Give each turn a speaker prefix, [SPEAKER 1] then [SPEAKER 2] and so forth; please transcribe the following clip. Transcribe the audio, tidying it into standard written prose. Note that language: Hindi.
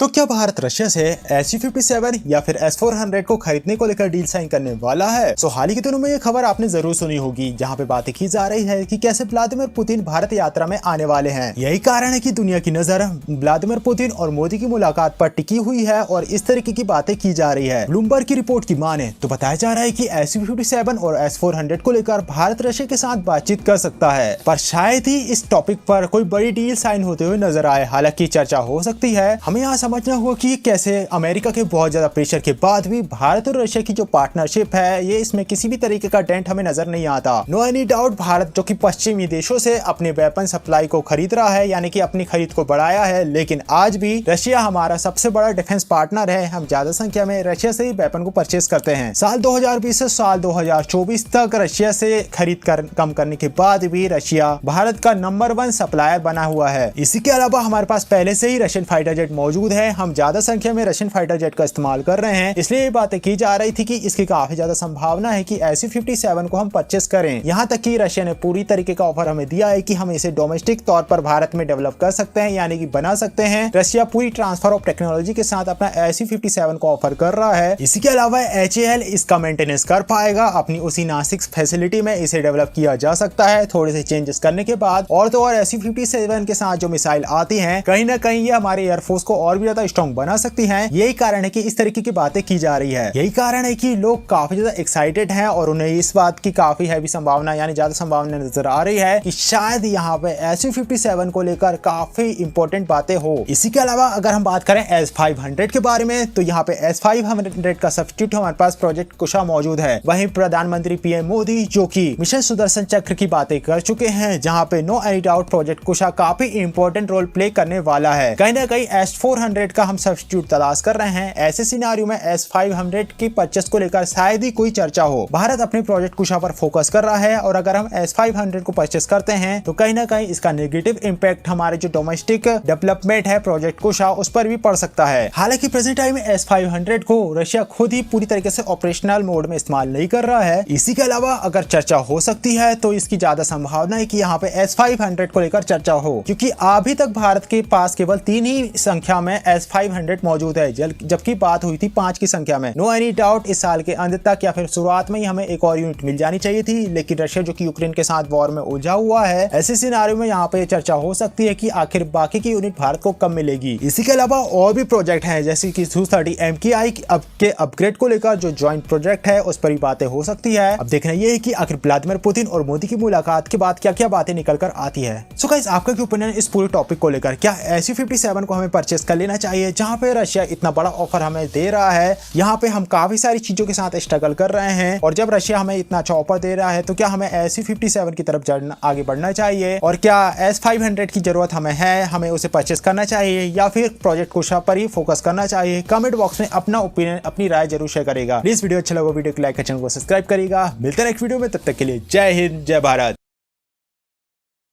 [SPEAKER 1] तो क्या भारत रशिया से Su-57 या फिर S-400 को खरीदने को लेकर डील साइन करने वाला है? हाल ही के दिनों में ये खबर आपने जरूर सुनी होगी, जहां पे बातें की जा रही है कि कैसे व्लादिमीर पुतिन भारत यात्रा में आने वाले हैं। यही कारण है कि दुनिया की नजर व्लादिमीर पुतिन और मोदी की मुलाकात पर टिकी हुई है और इस तरीके की बातें की जा रही है। ब्लूमबर्ग की रिपोर्ट की माने तो बताया जा रहा है कि Su-57 और S-400 को लेकर भारत रशिया के साथ बातचीत कर सकता है, पर शायद ही इस टॉपिक पर कोई बड़ी डील साइन होते हुए नजर आए। हालांकि चर्चा हो सकती है। हमें यहाँ समझना होगा कि कैसे अमेरिका के बहुत ज्यादा प्रेशर के बाद भी भारत और रशिया की जो पार्टनरशिप है, ये इसमें किसी भी तरीके का डेंट हमें नजर नहीं आता। नो एनी डाउट, भारत जो कि पश्चिमी देशों से अपने वेपन सप्लाई को खरीद रहा है, यानी कि अपनी खरीद को बढ़ाया है, लेकिन आज भी रशिया हमारा सबसे बड़ा डिफेंस पार्टनर है। हम ज्यादा संख्या में रशिया से ही वेपन को परचेस करते हैं। साल 2020 से साल 2024 तक रशिया से खरीद कम करने के बाद भी रशिया भारत का नंबर 1 सप्लायर बना हुआ है। इसी के अलावा हमारे पास पहले से ही रशियन फाइटर जेट मौजूद है। हम ज्यादा संख्या में रशियन फाइटर जेट का इस्तेमाल कर रहे हैं, इसलिए ये बातें की जा रही थी कि इसकी काफी ज्यादा संभावना है कि Su-57 को हम परचेस करें। यहाँ तक कि रशिया ने पूरी तरीके का ऑफर हमें दिया है कि हम इसे डोमेस्टिक तौर पर भारत में डेवलप कर सकते हैं, यानी कि बना सकते हैं। रशिया पूरी ट्रांसफर ऑफ टेक्नोलॉजी के साथ अपना Su-57 को ऑफर कर रहा है। इसी के अलावा HAL इसका मेंटेनेंस कर पाएगा। अपनी उसी नासिक फैसिलिटी में इसे डेवलप किया जा सकता है थोड़े से चेंजेस करने के बाद। और तो और Su-57 के साथ जो मिसाइल आती हैं, कहीं ना कहीं ये हमारे एयरफोर्स को और भी ज्यादा स्ट्रॉन्ग बना सकती हैं। यही कारण है कि इस तरीके की बातें की जा रही है। यही कारण है कि लोग काफी ज्यादा एक्साइटेड हैं और उन्हें इस बात की काफी हैवी संभावना, यानी ज्यादा संभावना नजर आ रही है कि शायद यहाँ पे Su-57 को लेकर काफी इंपॉर्टेंट बातें हो। इसी के अलावा अगर हम बात करें S-500 के बारे में, तो यहाँ पे S-500 का सब्स्टिट्यूट हमारे पास प्रोजेक्ट कुशा मौजूद है। वहीं प्रधानमंत्री PM मोदी जो कि मिशन सुदर्शन चक्र की बातें कर चुके हैं, जहाँ पे नो एनी डाउट प्रोजेक्ट कुशा काफी इंपॉर्टेंट रोल प्ले करने वाला है। कहीं ना कहीं S-400 का हम सब्स्टिट्यूट तलाश कर रहे हैं। ऐसे सिनेरियो में S-500 की परचेस को लेकर शायद ही कोई चर्चा हो। भारत अपने प्रोजेक्ट कुशा पर फोकस कर रहा है और अगर हम S-500 को परचेस करते हैं तो कहीं ना कहीं इसका नेगेटिव इंपैक्ट हमारे जो डोमेस्टिक डेवलपमेंट है प्रोजेक्ट कुशा, उस पर भी पड़ सकता है। हालांकि प्रेजेंट टाइम में S-500 को रशिया खुद ही पूरी तरीके से ऑपरेशनल मोड में इस्तेमाल नहीं कर रहा है। इसी के अलावा अगर चर्चा हो सकती है तो इसकी ज्यादा संभावना है कि यहाँ पे S-500 को लेकर चर्चा हो, क्योंकि अभी तक भारत के पास केवल 3 ही संख्या में S-500 मौजूद है, जबकि बात हुई थी 5 की संख्या में। नो एनी डाउट इस साल के अंत तक या फिर शुरुआत में ही हमें एक और यूनिट मिल जानी चाहिए थी, लेकिन रशिया जो कि यूक्रेन के साथ वॉर में उलझा हुआ है, ऐसे सिनेरियो में यहाँ पे चर्चा हो सकती है कि आखिर बाकी की यूनिट भारत को कब मिलेगी। इसी के अलावा और भी प्रोजेक्ट हैं, जैसे कि Su-30 MKI के अपग्रेड को लेकर जो ज्वाइंट प्रोजेक्ट है, उस पर भी बातें हो सकती है। अब देखना यह है कि आखिर व्लादिमीर पुतिन और मोदी की मुलाकात के बाद क्या क्या बातें निकल कर आती है। सो गाइस, आपका क्या ओपिनियन इस पूरे टॉपिक को लेकर? क्या Su-57 को हमें परचेस कर लेना चाहिए, जहां पे रशिया इतना बड़ा ऑफर हमें दे रहा है? यहाँ पे हम काफी सारी चीजों के साथ स्ट्रगल कर रहे हैं, और जब रशिया हमें इतना अच्छा ऑफर दे रहा है तो क्या हमें Su-57 की तरफ आगे बढ़ना चाहिए? और क्या S-500 की जरूरत हमें है, हमें उसे परचेस करना चाहिए या फिर प्रोजेक्ट कुशा पर ही फोकस करना चाहिए? कमेंट बॉक्स में अपना ओपिनियन, अपनी राय जरूर शेयर करेगा। प्लीज वीडियो अच्छा लगा वीडियो को लाइक, चैनल को सब्सक्राइब करेगा। मिलते हैं नेक्स्ट वीडियो में, तब तक के लिए जय हिंद, जय भारत।